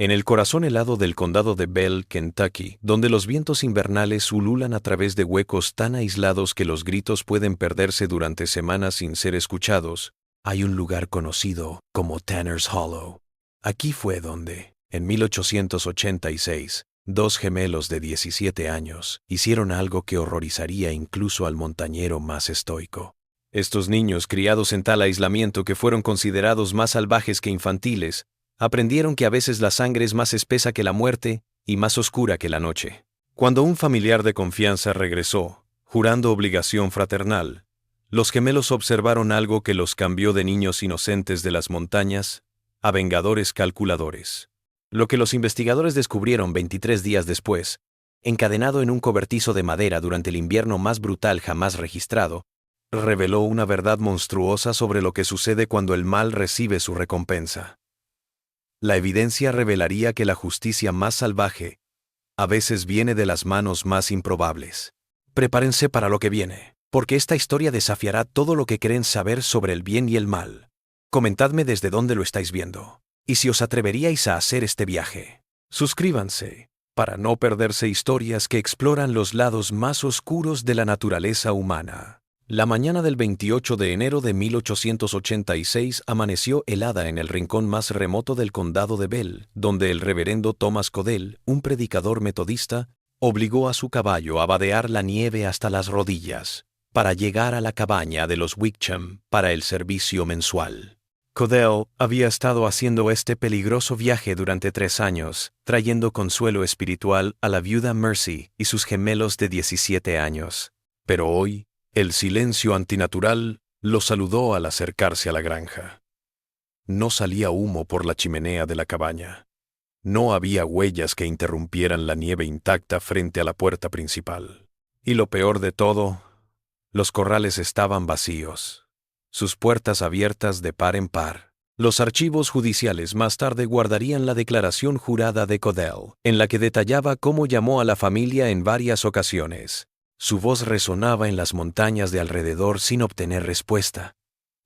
En el corazón helado del condado de Bell, Kentucky, donde los vientos invernales ululan a través de huecos tan aislados que los gritos pueden perderse durante semanas sin ser escuchados, hay un lugar conocido como Tanner's Hollow. Aquí fue donde, en 1886, dos gemelos de 17 años hicieron algo que horrorizaría incluso al montañero más estoico. Estos niños, criados en tal aislamiento que fueron considerados más salvajes que infantiles, aprendieron que a veces la sangre es más espesa que la muerte y más oscura que la noche. Cuando un familiar de confianza regresó, jurando obligación fraternal, los gemelos observaron algo que los cambió de niños inocentes de las montañas a vengadores calculadores. Lo que los investigadores descubrieron 23 días después, encadenado en un cobertizo de madera durante el invierno más brutal jamás registrado, reveló una verdad monstruosa sobre lo que sucede cuando el mal recibe su recompensa. La evidencia revelaría que la justicia más salvaje a veces viene de las manos más improbables. Prepárense para lo que viene, porque esta historia desafiará todo lo que creen saber sobre el bien y el mal. Comentadme desde dónde lo estáis viendo, y si os atreveríais a hacer este viaje. Suscríbanse, para no perderse historias que exploran los lados más oscuros de la naturaleza humana. La mañana del 28 de enero de 1886 amaneció helada en el rincón más remoto del condado de Bell, donde el reverendo Thomas Codell, un predicador metodista, obligó a su caballo a vadear la nieve hasta las rodillas, para llegar a la cabaña de los Wickham para el servicio mensual. Codell había estado haciendo este peligroso viaje durante 3 años, trayendo consuelo espiritual a la viuda Mercy y sus gemelos de 17 años. Pero hoy, el silencio antinatural lo saludó al acercarse a la granja. No salía humo por la chimenea de la cabaña. No había huellas que interrumpieran la nieve intacta frente a la puerta principal. Y lo peor de todo, los corrales estaban vacíos, sus puertas abiertas de par en par. Los archivos judiciales más tarde guardarían la declaración jurada de Codell, en la que detallaba cómo llamó a la familia en varias ocasiones. Su voz resonaba en las montañas de alrededor sin obtener respuesta,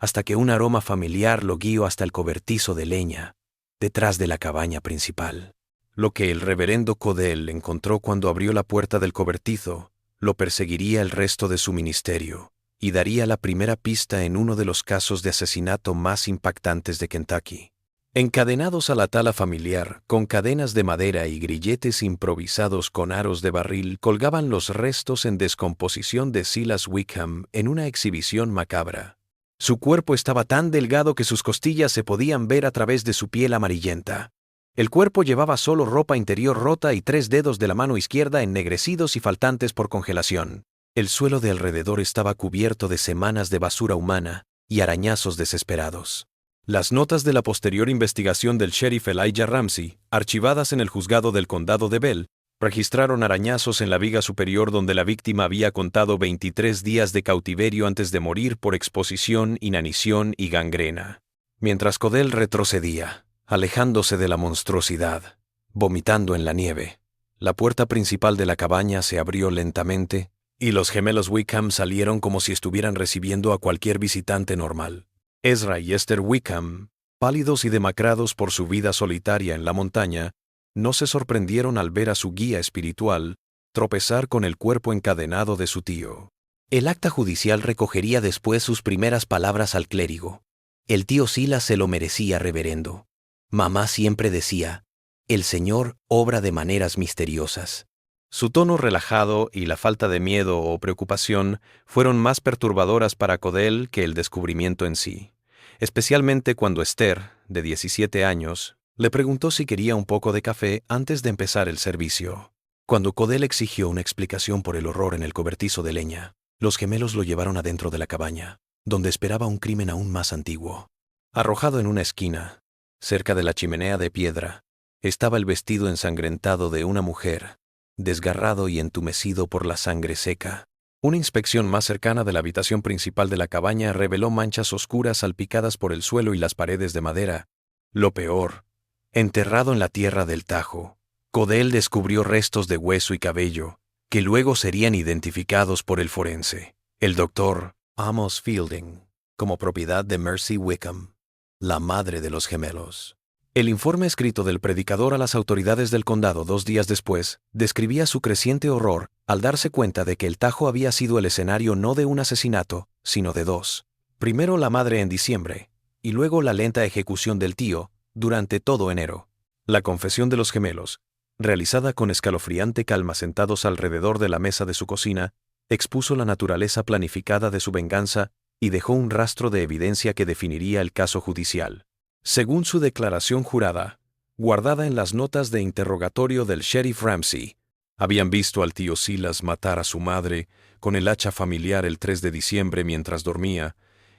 hasta que un aroma familiar lo guió hasta el cobertizo de leña, detrás de la cabaña principal. Lo que el reverendo Codell encontró cuando abrió la puerta del cobertizo lo perseguiría el resto de su ministerio y daría la primera pista en uno de los casos de asesinato más impactantes de Kentucky. Encadenados a la tala familiar, con cadenas de madera y grilletes improvisados con aros de barril, colgaban los restos en descomposición de Silas Wickham en una exhibición macabra. Su cuerpo estaba tan delgado que sus costillas se podían ver a través de su piel amarillenta. El cuerpo llevaba solo ropa interior rota y 3 dedos de la mano izquierda ennegrecidos y faltantes por congelación. El suelo de alrededor estaba cubierto de semanas de basura humana y arañazos desesperados. Las notas de la posterior investigación del sheriff Elijah Ramsey, archivadas en el juzgado del condado de Bell, registraron arañazos en la viga superior donde la víctima había contado 23 días de cautiverio antes de morir por exposición, inanición y gangrena. Mientras Codell retrocedía, alejándose de la monstruosidad, vomitando en la nieve, la puerta principal de la cabaña se abrió lentamente y los gemelos Wickham salieron como si estuvieran recibiendo a cualquier visitante normal. Ezra y Esther Wickham, pálidos y demacrados por su vida solitaria en la montaña, no se sorprendieron al ver a su guía espiritual tropezar con el cuerpo encadenado de su tío. El acta judicial recogería después sus primeras palabras al clérigo. El tío Silas se lo merecía, reverendo. Mamá siempre decía, el Señor obra de maneras misteriosas. Su tono relajado y la falta de miedo o preocupación fueron más perturbadoras para Codell que el descubrimiento en sí, especialmente cuando Esther, de 17 años, le preguntó si quería un poco de café antes de empezar el servicio. Cuando Codell exigió una explicación por el horror en el cobertizo de leña, los gemelos lo llevaron adentro de la cabaña, donde esperaba un crimen aún más antiguo. Arrojado en una esquina, cerca de la chimenea de piedra, estaba el vestido ensangrentado de una mujer, desgarrado y entumecido por la sangre seca. Una inspección más cercana de la habitación principal de la cabaña reveló manchas oscuras salpicadas por el suelo y las paredes de madera. Lo peor, enterrado en la tierra del Tajo, Codell descubrió restos de hueso y cabello, que luego serían identificados por el forense, el doctor Amos Fielding, como propiedad de Mercy Wickham, la madre de los gemelos. El informe escrito del predicador a las autoridades del condado 2 días después describía su creciente horror al darse cuenta de que el Tajo había sido el escenario no de un asesinato, sino de dos. Primero la madre en diciembre, y luego la lenta ejecución del tío, durante todo enero. La confesión de los gemelos, realizada con escalofriante calma sentados alrededor de la mesa de su cocina, expuso la naturaleza planificada de su venganza y dejó un rastro de evidencia que definiría el caso judicial. Según su declaración jurada, guardada en las notas de interrogatorio del sheriff Ramsey, habían visto al tío Silas matar a su madre con el hacha familiar el 3 de diciembre mientras dormía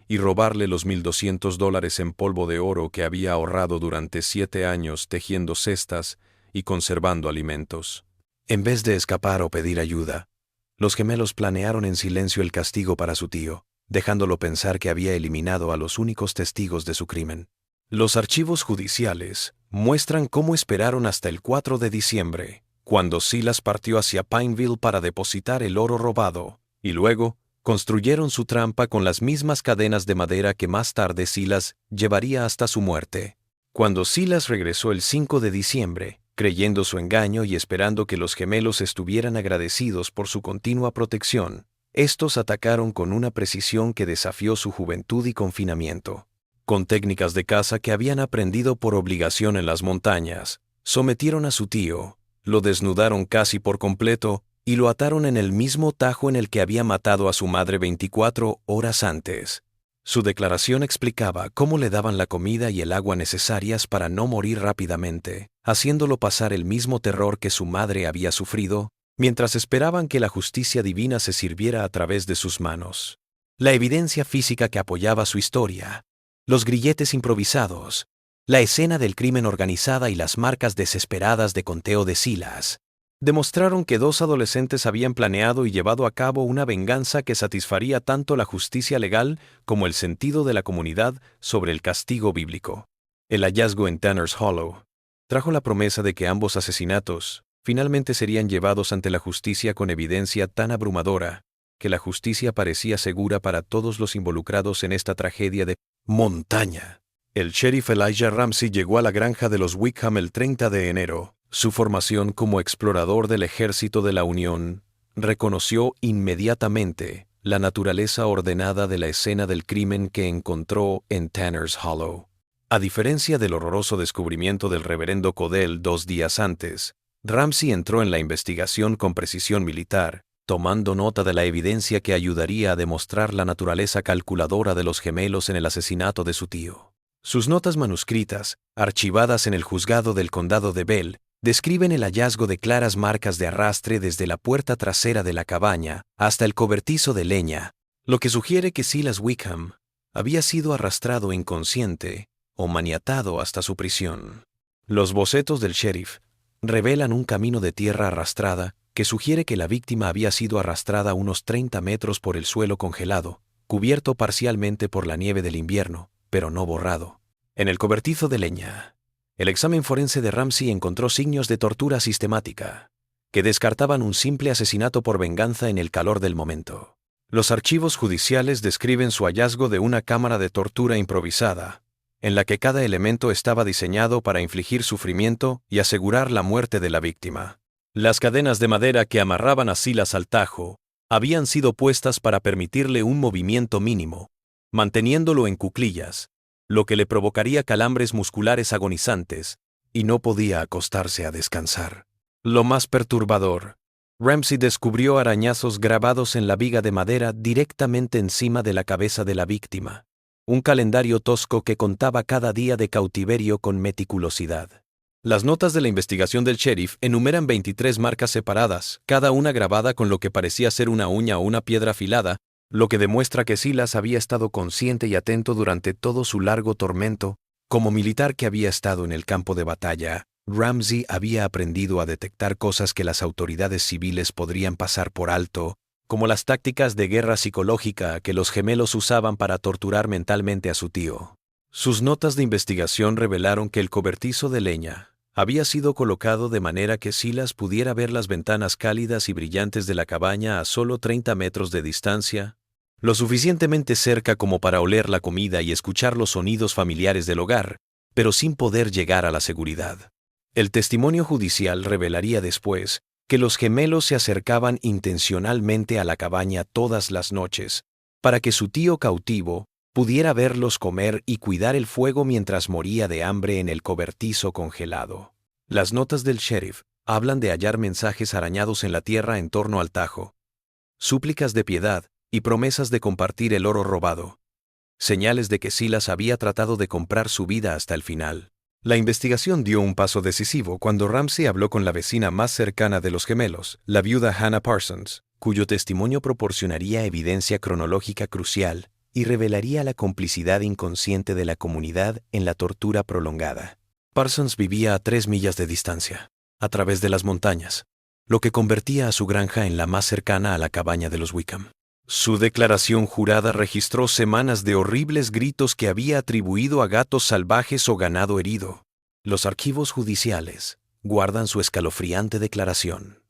y robarle los $1,200 en polvo de oro que había ahorrado durante 7 años tejiendo cestas y conservando alimentos. En vez de escapar o pedir ayuda, los gemelos planearon en silencio el castigo para su tío, dejándolo pensar que había eliminado a los únicos testigos de su crimen. Los archivos judiciales muestran cómo esperaron hasta el 4 de diciembre, cuando Silas partió hacia Pineville para depositar el oro robado, y luego construyeron su trampa con las mismas cadenas de madera que más tarde Silas llevaría hasta su muerte. Cuando Silas regresó el 5 de diciembre, creyendo su engaño y esperando que los gemelos estuvieran agradecidos por su continua protección, estos atacaron con una precisión que desafió su juventud y confinamiento. Con técnicas de caza que habían aprendido por obligación en las montañas, sometieron a su tío, lo desnudaron casi por completo y lo ataron en el mismo tajo en el que había matado a su madre 24 horas antes. Su declaración explicaba cómo le daban la comida y el agua necesarias para no morir rápidamente, haciéndolo pasar el mismo terror que su madre había sufrido, mientras esperaban que la justicia divina se sirviera a través de sus manos. La evidencia física que apoyaba su historia, los grilletes improvisados, la escena del crimen organizada y las marcas desesperadas de conteo de Silas, demostraron que dos adolescentes habían planeado y llevado a cabo una venganza que satisfaría tanto la justicia legal como el sentido de la comunidad sobre el castigo bíblico. El hallazgo en Tanner's Hollow trajo la promesa de que ambos asesinatos finalmente serían llevados ante la justicia con evidencia tan abrumadora que la justicia parecía segura para todos los involucrados en esta tragedia de montaña. El sheriff Elijah Ramsey llegó a la granja de los Wickham el 30 de enero. Su formación como explorador del Ejército de la Unión reconoció inmediatamente la naturaleza ordenada de la escena del crimen que encontró en Tanner's Hollow. A diferencia del horroroso descubrimiento del reverendo Codell 2 días antes, Ramsey entró en la investigación con precisión militar, tomando nota de la evidencia que ayudaría a demostrar la naturaleza calculadora de los gemelos en el asesinato de su tío. Sus notas manuscritas, archivadas en el juzgado del condado de Bell, describen el hallazgo de claras marcas de arrastre desde la puerta trasera de la cabaña hasta el cobertizo de leña, lo que sugiere que Silas Wickham había sido arrastrado inconsciente o maniatado hasta su prisión. Los bocetos del sheriff revelan un camino de tierra arrastrada que sugiere que la víctima había sido arrastrada unos 30 metros por el suelo congelado, cubierto parcialmente por la nieve del invierno, pero no borrado. En el cobertizo de leña, el examen forense de Ramsey encontró signos de tortura sistemática, que descartaban un simple asesinato por venganza en el calor del momento. Los archivos judiciales describen su hallazgo de una cámara de tortura improvisada, en la que cada elemento estaba diseñado para infligir sufrimiento y asegurar la muerte de la víctima. Las cadenas de madera que amarraban a Silas al tajo habían sido puestas para permitirle un movimiento mínimo, manteniéndolo en cuclillas, lo que le provocaría calambres musculares agonizantes, y no podía acostarse a descansar. Lo más perturbador, Ramsey descubrió arañazos grabados en la viga de madera directamente encima de la cabeza de la víctima, un calendario tosco que contaba cada día de cautiverio con meticulosidad. Las notas de la investigación del sheriff enumeran 23 marcas separadas, cada una grabada con lo que parecía ser una uña o una piedra afilada, lo que demuestra que Silas había estado consciente y atento durante todo su largo tormento. Como militar que había estado en el campo de batalla, Ramsey había aprendido a detectar cosas que las autoridades civiles podrían pasar por alto, como las tácticas de guerra psicológica que los gemelos usaban para torturar mentalmente a su tío. Sus notas de investigación revelaron que el cobertizo de leña había sido colocado de manera que Silas pudiera ver las ventanas cálidas y brillantes de la cabaña a solo 30 metros de distancia, lo suficientemente cerca como para oler la comida y escuchar los sonidos familiares del hogar, pero sin poder llegar a la seguridad. El testimonio judicial revelaría después que los gemelos se acercaban intencionalmente a la cabaña todas las noches, para que su tío cautivo pudiera verlos comer y cuidar el fuego mientras moría de hambre en el cobertizo congelado. Las notas del sheriff hablan de hallar mensajes arañados en la tierra en torno al Tajo, súplicas de piedad y promesas de compartir el oro robado. Señales de que Silas había tratado de comprar su vida hasta el final. La investigación dio un paso decisivo cuando Ramsey habló con la vecina más cercana de los gemelos, la viuda Hannah Parsons, cuyo testimonio proporcionaría evidencia cronológica crucial y revelaría la complicidad inconsciente de la comunidad en la tortura prolongada. Parsons vivía a 3 millas de distancia, a través de las montañas, lo que convertía a su granja en la más cercana a la cabaña de los Wickham. Su declaración jurada registró semanas de horribles gritos que había atribuido a gatos salvajes o ganado herido. Los archivos judiciales guardan su escalofriante declaración.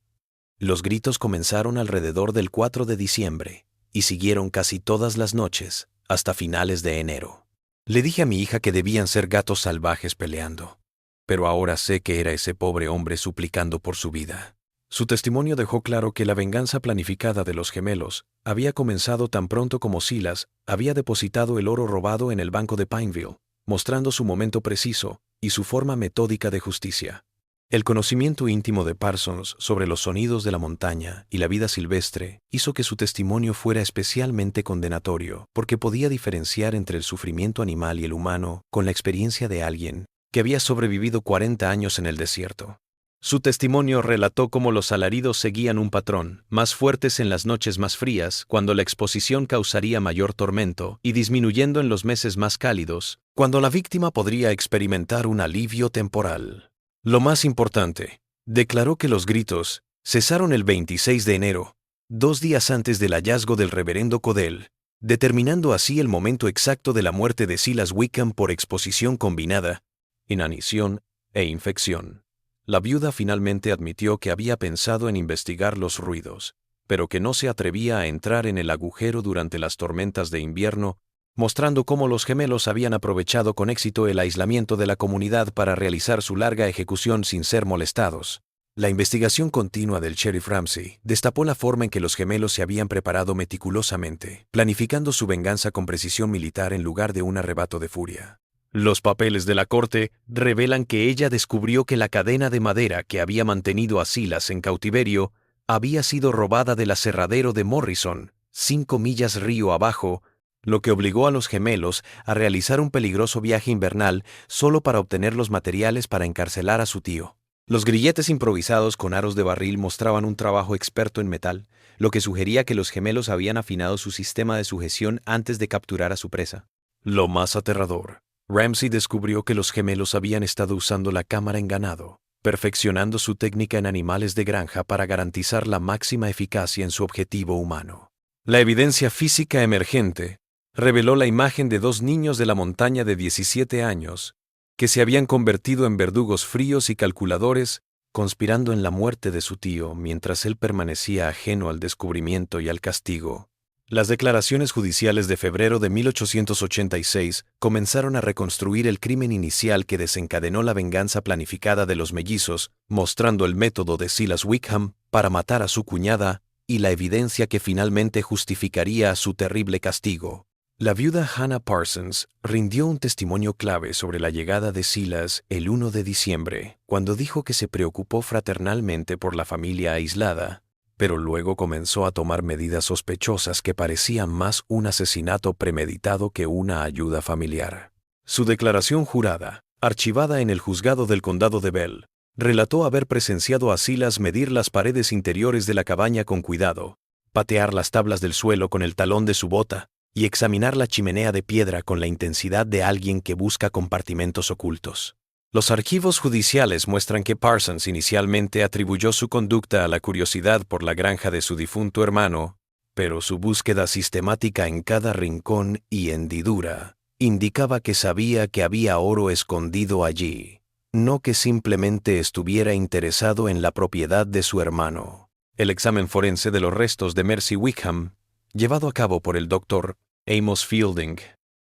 Los gritos comenzaron alrededor del 4 de diciembre y siguieron casi todas las noches hasta finales de enero. Le dije a mi hija que debían ser gatos salvajes peleando, pero ahora sé que era ese pobre hombre suplicando por su vida. Su testimonio dejó claro que la venganza planificada de los gemelos había comenzado tan pronto como Silas había depositado el oro robado en el banco de Pineville, mostrando su momento preciso y su forma metódica de justicia. El conocimiento íntimo de Parsons sobre los sonidos de la montaña y la vida silvestre hizo que su testimonio fuera especialmente condenatorio, porque podía diferenciar entre el sufrimiento animal y el humano con la experiencia de alguien que había sobrevivido 40 años en el desierto. Su testimonio relató cómo los alaridos seguían un patrón, más fuertes en las noches más frías, cuando la exposición causaría mayor tormento, y disminuyendo en los meses más cálidos, cuando la víctima podría experimentar un alivio temporal. Lo más importante, declaró que los gritos cesaron el 26 de enero, 2 días antes del hallazgo del reverendo Codell, determinando así el momento exacto de la muerte de Silas Wickham por exposición combinada, inanición e infección. La viuda finalmente admitió que había pensado en investigar los ruidos, pero que no se atrevía a entrar en el agujero durante las tormentas de invierno, mostrando cómo los gemelos habían aprovechado con éxito el aislamiento de la comunidad para realizar su larga ejecución sin ser molestados. La investigación continua del sheriff Ramsey destapó la forma en que los gemelos se habían preparado meticulosamente, planificando su venganza con precisión militar en lugar de un arrebato de furia. Los papeles de la corte revelan que ella descubrió que la cadena de madera que había mantenido a Silas en cautiverio había sido robada del aserradero de Morrison, 5 millas río abajo, lo que obligó a los gemelos a realizar un peligroso viaje invernal solo para obtener los materiales para encarcelar a su tío. Los grilletes improvisados con aros de barril mostraban un trabajo experto en metal, lo que sugería que los gemelos habían afinado su sistema de sujeción antes de capturar a su presa. Lo más aterrador, Ramsey descubrió que los gemelos habían estado usando la cámara en ganado, perfeccionando su técnica en animales de granja para garantizar la máxima eficacia en su objetivo humano. La evidencia física emergente reveló la imagen de 2 niños de la montaña de 17 años, que se habían convertido en verdugos fríos y calculadores, conspirando en la muerte de su tío mientras él permanecía ajeno al descubrimiento y al castigo. Las declaraciones judiciales de febrero de 1886 comenzaron a reconstruir el crimen inicial que desencadenó la venganza planificada de los mellizos, mostrando el método de Silas Wickham para matar a su cuñada y la evidencia que finalmente justificaría su terrible castigo. La viuda Hannah Parsons rindió un testimonio clave sobre la llegada de Silas el 1 de diciembre, cuando dijo que se preocupó fraternalmente por la familia aislada, pero luego comenzó a tomar medidas sospechosas que parecían más un asesinato premeditado que una ayuda familiar. Su declaración jurada, archivada en el juzgado del condado de Bell, relató haber presenciado a Silas medir las paredes interiores de la cabaña con cuidado, patear las tablas del suelo con el talón de su bota y examinar la chimenea de piedra con la intensidad de alguien que busca compartimentos ocultos. Los archivos judiciales muestran que Parsons inicialmente atribuyó su conducta a la curiosidad por la granja de su difunto hermano, pero su búsqueda sistemática en cada rincón y hendidura indicaba que sabía que había oro escondido allí, no que simplemente estuviera interesado en la propiedad de su hermano. El examen forense de los restos de Mercy Wickham, llevado a cabo por el Dr. Amos Fielding,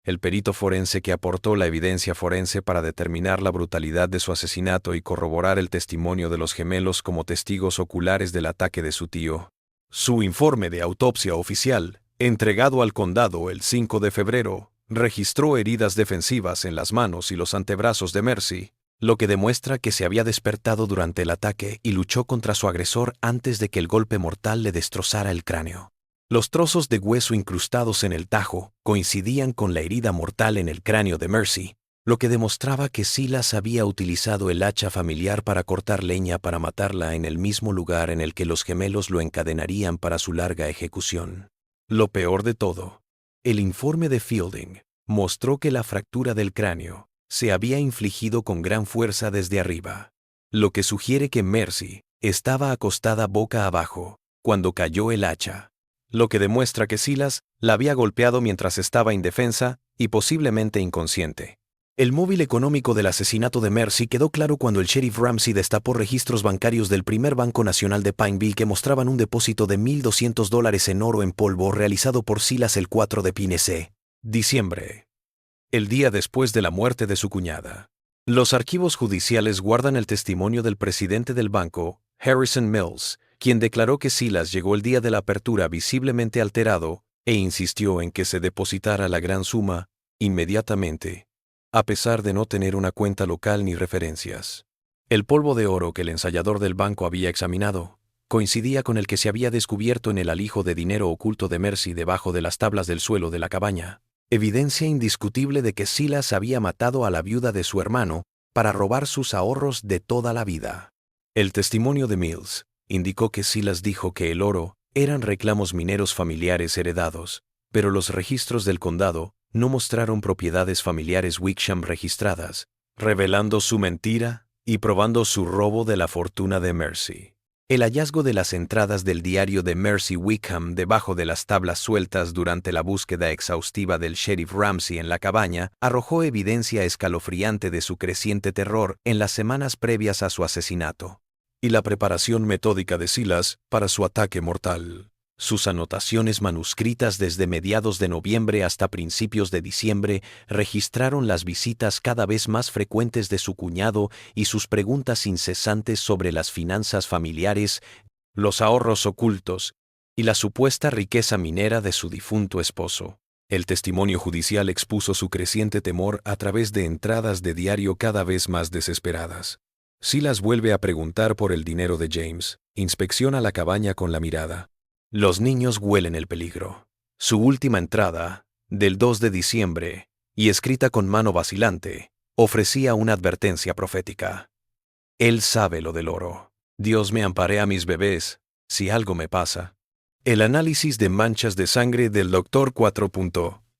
El perito forense que aportó la evidencia forense para determinar la brutalidad de su asesinato y corroborar el testimonio de los gemelos como testigos oculares del ataque de su tío. Su informe de autopsia oficial, entregado al condado el 5 de febrero, registró heridas defensivas en las manos y los antebrazos de Mercy, lo que demuestra que se había despertado durante el ataque y luchó contra su agresor antes de que el golpe mortal le destrozara el cráneo. Los trozos de hueso incrustados en el tajo coincidían con la herida mortal en el cráneo de Mercy, lo que demostraba que Silas había utilizado el hacha familiar para cortar leña para matarla en el mismo lugar en el que los gemelos lo encadenarían para su larga ejecución. Lo peor de todo, el informe de Fielding mostró que la fractura del cráneo se había infligido con gran fuerza desde arriba, lo que sugiere que Mercy estaba acostada boca abajo cuando cayó el hacha, lo que demuestra que Silas la había golpeado mientras estaba indefensa y posiblemente inconsciente. El móvil económico del asesinato de Mercy quedó claro cuando el sheriff Ramsey destapó registros bancarios del primer Banco Nacional de Pineville que mostraban un depósito de $1,200 en oro en polvo realizado por Silas el 4 de diciembre, el día después de la muerte de su cuñada. Los archivos judiciales guardan el testimonio del presidente del banco, Harrison Mills, quien declaró que Silas llegó el día de la apertura visiblemente alterado e insistió en que se depositara la gran suma inmediatamente, a pesar de no tener una cuenta local ni referencias. El polvo de oro que el ensayador del banco había examinado coincidía con el que se había descubierto en el alijo de dinero oculto de Mercy debajo de las tablas del suelo de la cabaña, evidencia indiscutible de que Silas había matado a la viuda de su hermano para robar sus ahorros de toda la vida. El testimonio de Mills indicó que Silas dijo que el oro eran reclamos mineros familiares heredados, pero los registros del condado no mostraron propiedades familiares Wickham registradas, revelando su mentira y probando su robo de la fortuna de Mercy. El hallazgo de las entradas del diario de Mercy Wickham debajo de las tablas sueltas durante la búsqueda exhaustiva del sheriff Ramsey en la cabaña arrojó evidencia escalofriante de su creciente terror en las semanas previas a su asesinato y la preparación metódica de Silas para su ataque mortal. Sus anotaciones manuscritas desde mediados de noviembre hasta principios de diciembre registraron las visitas cada vez más frecuentes de su cuñado y sus preguntas incesantes sobre las finanzas familiares, los ahorros ocultos y la supuesta riqueza minera de su difunto esposo. El testimonio judicial expuso su creciente temor a través de entradas de diario cada vez más desesperadas. Silas vuelve a preguntar por el dinero de James, inspecciona la cabaña con la mirada. Los niños huelen el peligro. Su última entrada, del 2 de diciembre, y escrita con mano vacilante, ofrecía una advertencia profética. Él sabe lo del oro. Dios me ampare a mis bebés, si algo me pasa. El análisis de manchas de sangre del Dr. 4.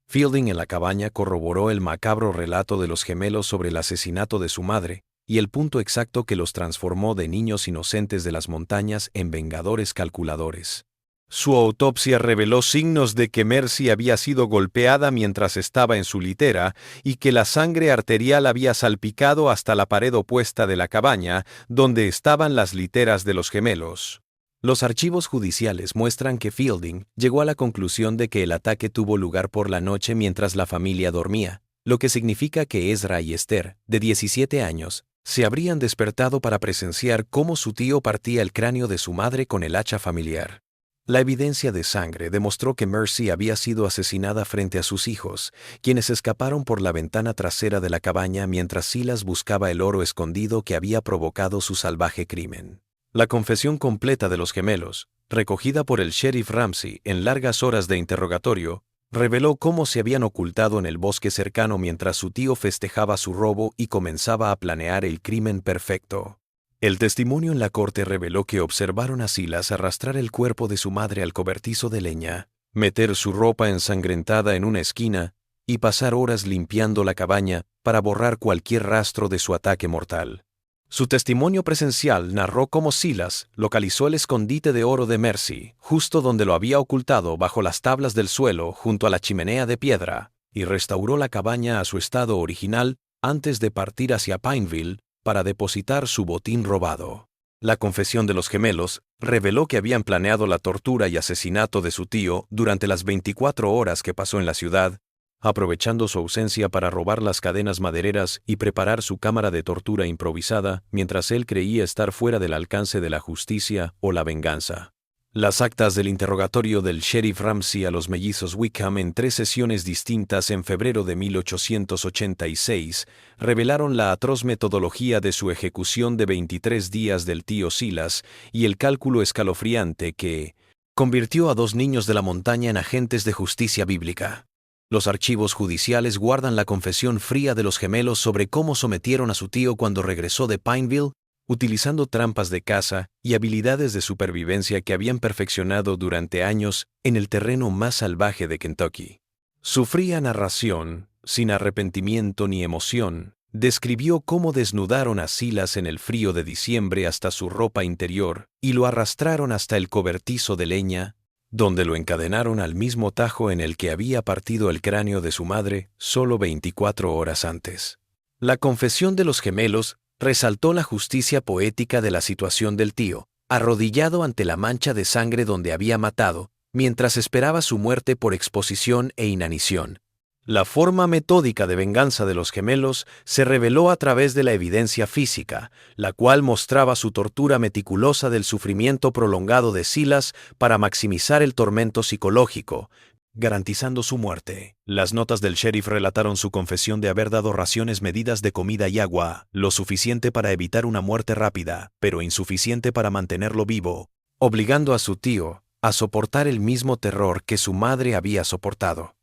Fielding en la cabaña corroboró el macabro relato de los gemelos sobre el asesinato de su madre y el punto exacto que los transformó de niños inocentes de las montañas en vengadores calculadores. Su autopsia reveló signos de que Mercy había sido golpeada mientras estaba en su litera y que la sangre arterial había salpicado hasta la pared opuesta de la cabaña, donde estaban las literas de los gemelos. Los archivos judiciales muestran que Fielding llegó a la conclusión de que el ataque tuvo lugar por la noche mientras la familia dormía, lo que significa que Ezra y Esther, de 17 años, se habrían despertado para presenciar cómo su tío partía el cráneo de su madre con el hacha familiar. La evidencia de sangre demostró que Mercy había sido asesinada frente a sus hijos, quienes escaparon por la ventana trasera de la cabaña mientras Silas buscaba el oro escondido que había provocado su salvaje crimen. La confesión completa de los gemelos, recogida por el sheriff Ramsey en largas horas de interrogatorio, reveló cómo se habían ocultado en el bosque cercano mientras su tío festejaba su robo y comenzaba a planear el crimen perfecto. El testimonio en la corte reveló que observaron a Silas arrastrar el cuerpo de su madre al cobertizo de leña, meter su ropa ensangrentada en una esquina y pasar horas limpiando la cabaña para borrar cualquier rastro de su ataque mortal. Su testimonio presencial narró cómo Silas localizó el escondite de oro de Mercy, justo donde lo había ocultado bajo las tablas del suelo junto a la chimenea de piedra, y restauró la cabaña a su estado original antes de partir hacia Pineville para depositar su botín robado. La confesión de los gemelos reveló que habían planeado la tortura y asesinato de su tío durante las 24 horas que pasó en la ciudad, aprovechando su ausencia para robar las cadenas madereras y preparar su cámara de tortura improvisada mientras él creía estar fuera del alcance de la justicia o la venganza. Las actas del interrogatorio del sheriff Ramsey a los mellizos Wickham en 3 sesiones distintas en febrero de 1886 revelaron la atroz metodología de su ejecución de 23 días del tío Silas y el cálculo escalofriante que convirtió a 2 niños de la montaña en agentes de justicia bíblica. Los archivos judiciales guardan la confesión fría de los gemelos sobre cómo sometieron a su tío cuando regresó de Pineville, utilizando trampas de caza y habilidades de supervivencia que habían perfeccionado durante años en el terreno más salvaje de Kentucky. Su fría narración, sin arrepentimiento ni emoción, describió cómo desnudaron a Silas en el frío de diciembre hasta su ropa interior y lo arrastraron hasta el cobertizo de leña, donde lo encadenaron al mismo tajo en el que había partido el cráneo de su madre solo 24 horas antes. La confesión de los gemelos resaltó la justicia poética de la situación del tío, arrodillado ante la mancha de sangre donde había matado, mientras esperaba su muerte por exposición e inanición. La forma metódica de venganza de los gemelos se reveló a través de la evidencia física, la cual mostraba su tortura meticulosa del sufrimiento prolongado de Silas para maximizar el tormento psicológico, garantizando su muerte. Las notas del sheriff relataron su confesión de haber dado raciones medidas de comida y agua, lo suficiente para evitar una muerte rápida, pero insuficiente para mantenerlo vivo, obligando a su tío a soportar el mismo terror que su madre había soportado,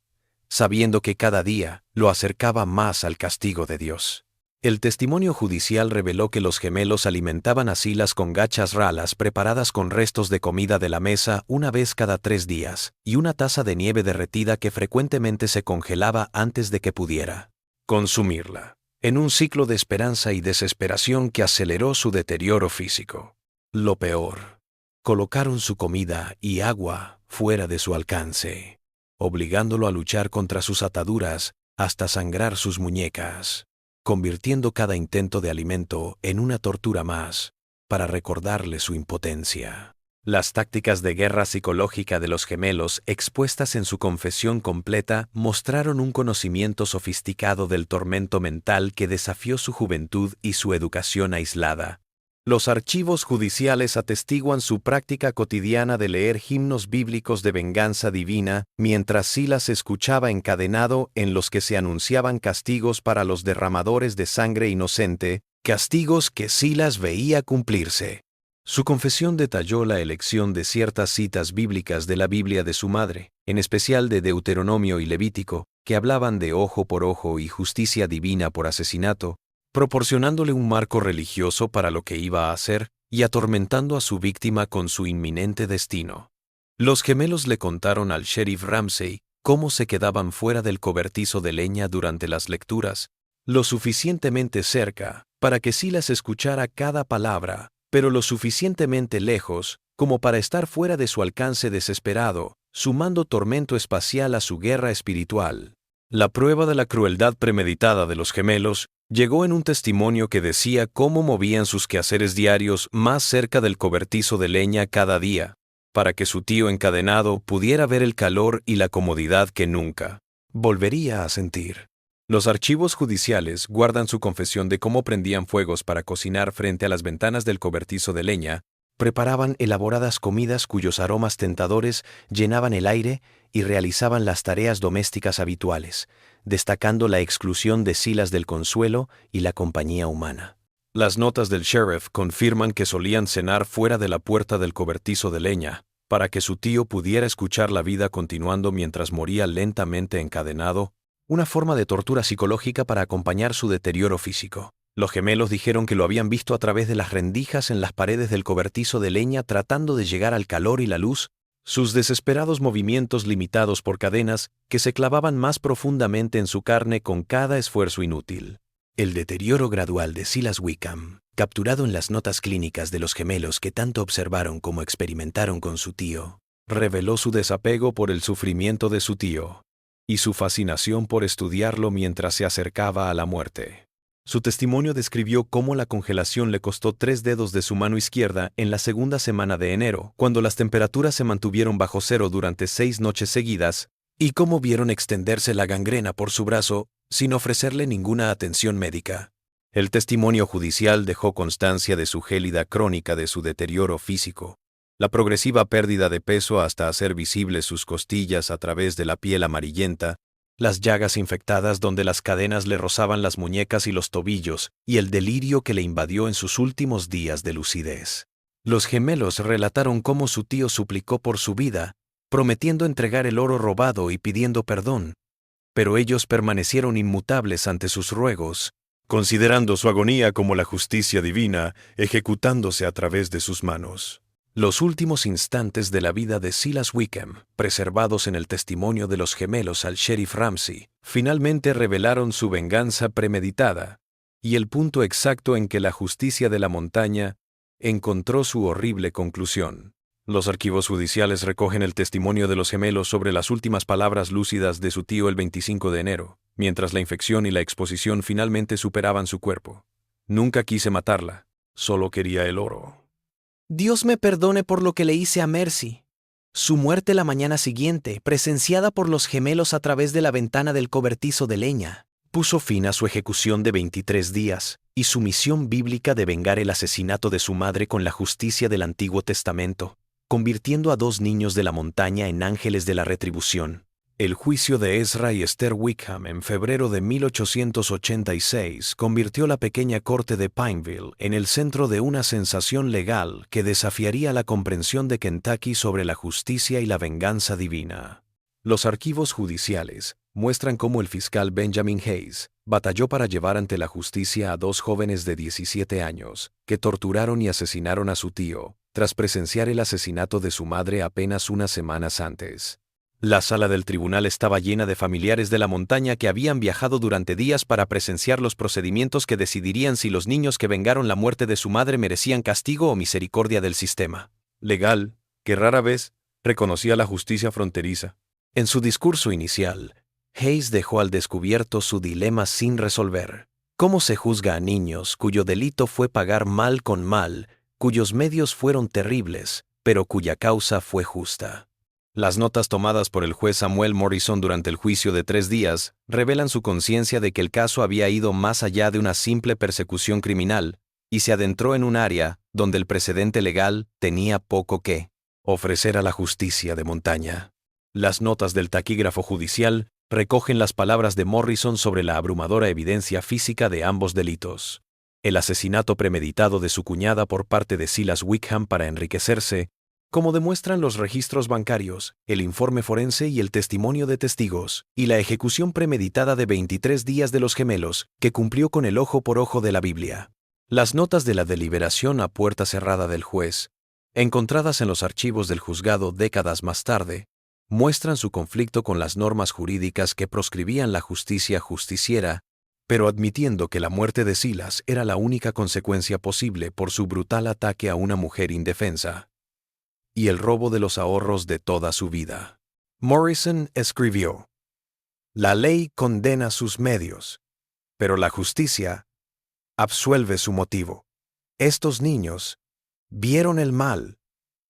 sabiendo que cada día lo acercaba más al castigo de Dios. El testimonio judicial reveló que los gemelos alimentaban a Silas con gachas ralas preparadas con restos de comida de la mesa una vez cada 3 días, y una taza de nieve derretida que frecuentemente se congelaba antes de que pudiera consumirla, en un ciclo de esperanza y desesperación que aceleró su deterioro físico. Lo peor, colocaron su comida y agua fuera de su alcance, obligándolo a luchar contra sus ataduras hasta sangrar sus muñecas, convirtiendo cada intento de alimento en una tortura más para recordarle su impotencia. Las tácticas de guerra psicológica de los gemelos expuestas en su confesión completa mostraron un conocimiento sofisticado del tormento mental que desafió su juventud y su educación aislada. Los archivos judiciales atestiguan su práctica cotidiana de leer himnos bíblicos de venganza divina mientras Silas escuchaba encadenado en los que se anunciaban castigos para los derramadores de sangre inocente, castigos que Silas veía cumplirse. Su confesión detalló la elección de ciertas citas bíblicas de la Biblia de su madre, en especial de Deuteronomio y Levítico, que hablaban de ojo por ojo y justicia divina por asesinato, proporcionándole un marco religioso para lo que iba a hacer y atormentando a su víctima con su inminente destino. Los gemelos le contaron al sheriff Ramsey cómo se quedaban fuera del cobertizo de leña durante las lecturas, lo suficientemente cerca para que Silas escuchara cada palabra, pero lo suficientemente lejos como para estar fuera de su alcance desesperado, sumando tormento espacial a su guerra espiritual. La prueba de la crueldad premeditada de los gemelos llegó en un testimonio que decía cómo movían sus quehaceres diarios más cerca del cobertizo de leña cada día, para que su tío encadenado pudiera ver el calor y la comodidad que nunca volvería a sentir. Los archivos judiciales guardan su confesión de cómo prendían fuegos para cocinar frente a las ventanas del cobertizo de leña, preparaban elaboradas comidas cuyos aromas tentadores llenaban el aire y realizaban las tareas domésticas habituales, destacando la exclusión de Silas del consuelo y la compañía humana. Las notas del sheriff confirman que solían cenar fuera de la puerta del cobertizo de leña, para que su tío pudiera escuchar la vida continuando mientras moría lentamente encadenado, una forma de tortura psicológica para acompañar su deterioro físico. Los gemelos dijeron que lo habían visto a través de las rendijas en las paredes del cobertizo de leña tratando de llegar al calor y la luz, sus desesperados movimientos limitados por cadenas que se clavaban más profundamente en su carne con cada esfuerzo inútil. El deterioro gradual de Silas Wickham, capturado en las notas clínicas de los gemelos que tanto observaron como experimentaron con su tío, reveló su desapego por el sufrimiento de su tío y su fascinación por estudiarlo mientras se acercaba a la muerte. Su testimonio describió cómo la congelación le costó 3 dedos de su mano izquierda en la segunda semana de enero, cuando las temperaturas se mantuvieron bajo cero durante 6 noches seguidas, y cómo vieron extenderse la gangrena por su brazo sin ofrecerle ninguna atención médica. El testimonio judicial dejó constancia de su gélida crónica de su deterioro físico, la progresiva pérdida de peso hasta hacer visibles sus costillas a través de la piel amarillenta, las llagas infectadas donde las cadenas le rozaban las muñecas y los tobillos, y el delirio que le invadió en sus últimos días de lucidez. Los gemelos relataron cómo su tío suplicó por su vida, prometiendo entregar el oro robado y pidiendo perdón, pero ellos permanecieron inmutables ante sus ruegos, considerando su agonía como la justicia divina ejecutándose a través de sus manos. Los últimos instantes de la vida de Silas Wickham, preservados en el testimonio de los gemelos al sheriff Ramsey, finalmente revelaron su venganza premeditada y el punto exacto en que la justicia de la montaña encontró su horrible conclusión. Los archivos judiciales recogen el testimonio de los gemelos sobre las últimas palabras lúcidas de su tío el 25 de enero, mientras la infección y la exposición finalmente superaban su cuerpo. Nunca quise matarla, solo quería el oro. Dios me perdone por lo que le hice a Mercy. Su muerte la mañana siguiente, presenciada por los gemelos a través de la ventana del cobertizo de leña, puso fin a su ejecución de 23 días y su misión bíblica de vengar el asesinato de su madre con la justicia del Antiguo Testamento, convirtiendo a 2 niños de la montaña en ángeles de la retribución. El juicio de Ezra y Esther Wickham en febrero de 1886 convirtió la pequeña corte de Pineville en el centro de una sensación legal que desafiaría la comprensión de Kentucky sobre la justicia y la venganza divina. Los archivos judiciales muestran cómo el fiscal Benjamin Hayes batalló para llevar ante la justicia a 2 jóvenes de 17 años que torturaron y asesinaron a su tío, tras presenciar el asesinato de su madre apenas unas semanas antes. La sala del tribunal estaba llena de familiares de la montaña que habían viajado durante días para presenciar los procedimientos que decidirían si los niños que vengaron la muerte de su madre merecían castigo o misericordia del sistema legal, que rara vez reconocía la justicia fronteriza. En su discurso inicial, Hayes dejó al descubierto su dilema sin resolver. ¿Cómo se juzga a niños cuyo delito fue pagar mal con mal, cuyos medios fueron terribles, pero cuya causa fue justa? Las notas tomadas por el juez Samuel Morrison durante el juicio de 3 días revelan su conciencia de que el caso había ido más allá de una simple persecución criminal y se adentró en un área donde el precedente legal tenía poco que ofrecer a la justicia de montaña. Las notas del taquígrafo judicial recogen las palabras de Morrison sobre la abrumadora evidencia física de ambos delitos. El asesinato premeditado de su cuñada por parte de Silas Wickham para enriquecerse, como demuestran los registros bancarios, el informe forense y el testimonio de testigos, y la ejecución premeditada de 23 días de los gemelos, que cumplió con el ojo por ojo de la Biblia. Las notas de la deliberación a puerta cerrada del juez, encontradas en los archivos del juzgado décadas más tarde, muestran su conflicto con las normas jurídicas que proscribían la justicia justiciera, pero admitiendo que la muerte de Silas era la única consecuencia posible por su brutal ataque a una mujer indefensa y el robo de los ahorros de toda su vida. Morrison escribió: «La ley condena sus medios, pero la justicia absuelve su motivo. Estos niños vieron el mal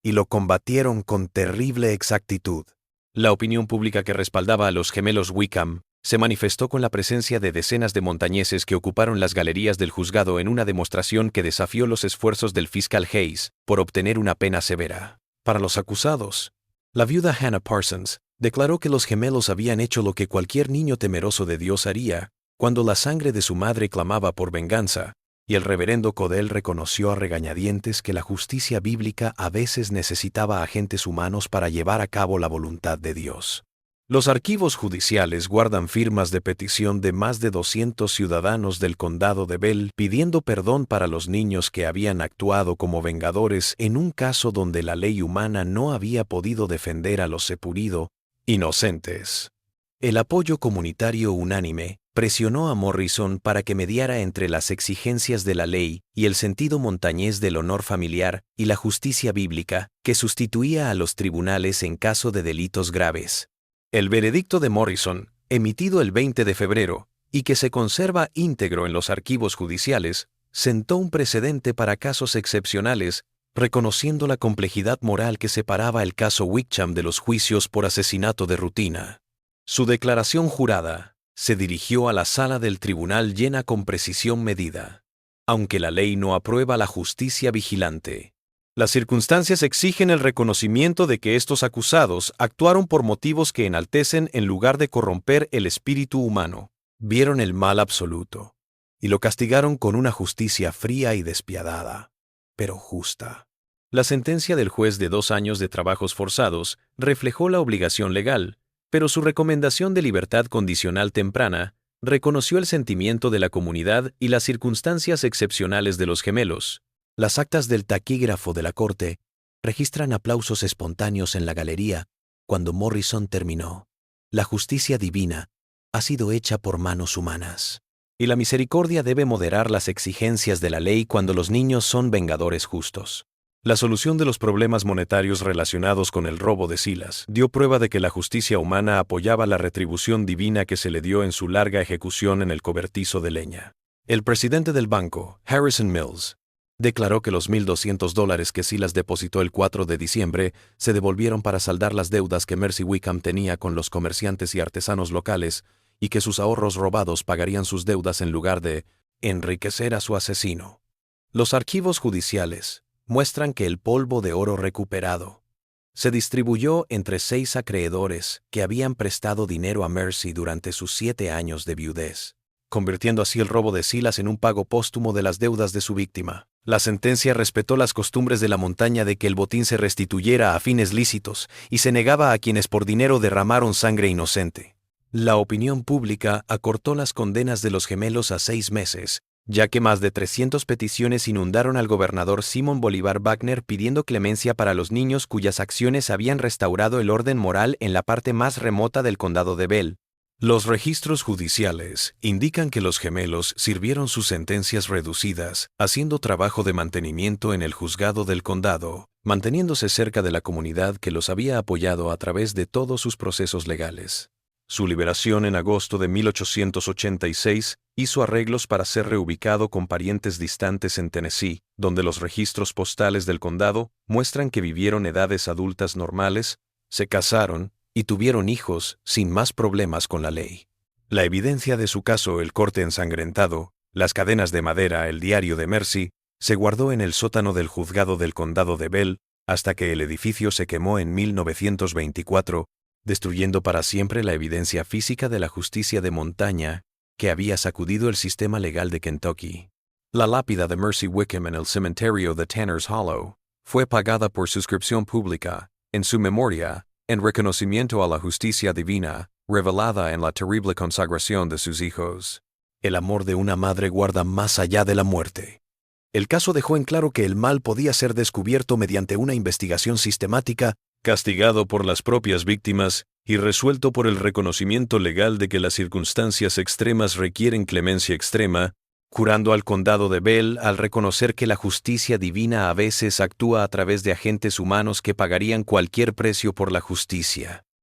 y lo combatieron con terrible exactitud». La opinión pública que respaldaba a los gemelos Wickham se manifestó con la presencia de decenas de montañeses que ocuparon las galerías del juzgado en una demostración que desafió los esfuerzos del fiscal Hayes por obtener una pena severa. Para los acusados, la viuda Hannah Parsons declaró que los gemelos habían hecho lo que cualquier niño temeroso de Dios haría cuando la sangre de su madre clamaba por venganza, y el reverendo Codell reconoció a regañadientes que la justicia bíblica a veces necesitaba agentes humanos para llevar a cabo la voluntad de Dios. Los archivos judiciales guardan firmas de petición de más de 200 ciudadanos del condado de Bell pidiendo perdón para los niños que habían actuado como vengadores en un caso donde la ley humana no había podido defender a los sepulcro inocentes. El apoyo comunitario unánime presionó a Morrison para que mediara entre las exigencias de la ley y el sentido montañés del honor familiar y la justicia bíblica que sustituía a los tribunales en caso de delitos graves. El veredicto de Morrison, emitido el 20 de febrero, y que se conserva íntegro en los archivos judiciales, sentó un precedente para casos excepcionales, reconociendo la complejidad moral que separaba el caso Wickham de los juicios por asesinato de rutina. Su declaración jurada se dirigió a la sala del tribunal llena con precisión medida. Aunque la ley no aprueba la justicia vigilante, las circunstancias exigen el reconocimiento de que estos acusados actuaron por motivos que enaltecen en lugar de corromper el espíritu humano. Vieron el mal absoluto y lo castigaron con una justicia fría y despiadada, pero justa. La sentencia del juez de 2 años de trabajos forzados reflejó la obligación legal, pero su recomendación de libertad condicional temprana reconoció el sentimiento de la comunidad y las circunstancias excepcionales de los gemelos. Las actas del taquígrafo de la corte registran aplausos espontáneos en la galería cuando Morrison terminó. La justicia divina ha sido hecha por manos humanas, y la misericordia debe moderar las exigencias de la ley cuando los niños son vengadores justos. La solución de los problemas monetarios relacionados con el robo de Silas dio prueba de que la justicia humana apoyaba la retribución divina que se le dio en su larga ejecución en el cobertizo de leña. El presidente del banco, Harrison Mills, declaró que los $1,200 que Silas depositó el 4 de diciembre se devolvieron para saldar las deudas que Mercy Wickham tenía con los comerciantes y artesanos locales y que sus ahorros robados pagarían sus deudas en lugar de enriquecer a su asesino. Los archivos judiciales muestran que el polvo de oro recuperado se distribuyó entre 6 acreedores que habían prestado dinero a Mercy durante sus 7 años de viudez, convirtiendo así el robo de Silas en un pago póstumo de las deudas de su víctima. La sentencia respetó las costumbres de la montaña de que el botín se restituyera a fines lícitos y se negaba a quienes por dinero derramaron sangre inocente. La opinión pública acortó las condenas de los gemelos a 6 meses, ya que más de 300 peticiones inundaron al gobernador Simón Bolívar Wagner pidiendo clemencia para los niños cuyas acciones habían restaurado el orden moral en la parte más remota del condado de Bell. Los registros judiciales indican que los gemelos sirvieron sus sentencias reducidas, haciendo trabajo de mantenimiento en el juzgado del condado, manteniéndose cerca de la comunidad que los había apoyado a través de todos sus procesos legales. Su liberación en agosto de 1886 hizo arreglos para ser reubicado con parientes distantes en Tennessee, donde los registros postales del condado muestran que vivieron edades adultas normales, se casaron y tuvieron hijos sin más problemas con la ley. La evidencia de su caso, el corte ensangrentado, las cadenas de madera, el diario de Mercy, se guardó en el sótano del juzgado del condado de Bell hasta que el edificio se quemó en 1924, destruyendo para siempre la evidencia física de la justicia de montaña que había sacudido el sistema legal de Kentucky. La lápida de Mercy Wickham en el cementerio de Tanner's Hollow fue pagada por suscripción pública, en su memoria, en reconocimiento a la justicia divina, revelada en la terrible consagración de sus hijos. El amor de una madre guarda más allá de la muerte. El caso dejó en claro que el mal podía ser descubierto mediante una investigación sistemática, castigado por las propias víctimas y resuelto por el reconocimiento legal de que las circunstancias extremas requieren clemencia extrema, curando al condado de Bell al reconocer que la justicia divina a veces actúa a través de agentes humanos que pagarían cualquier precio por la justicia.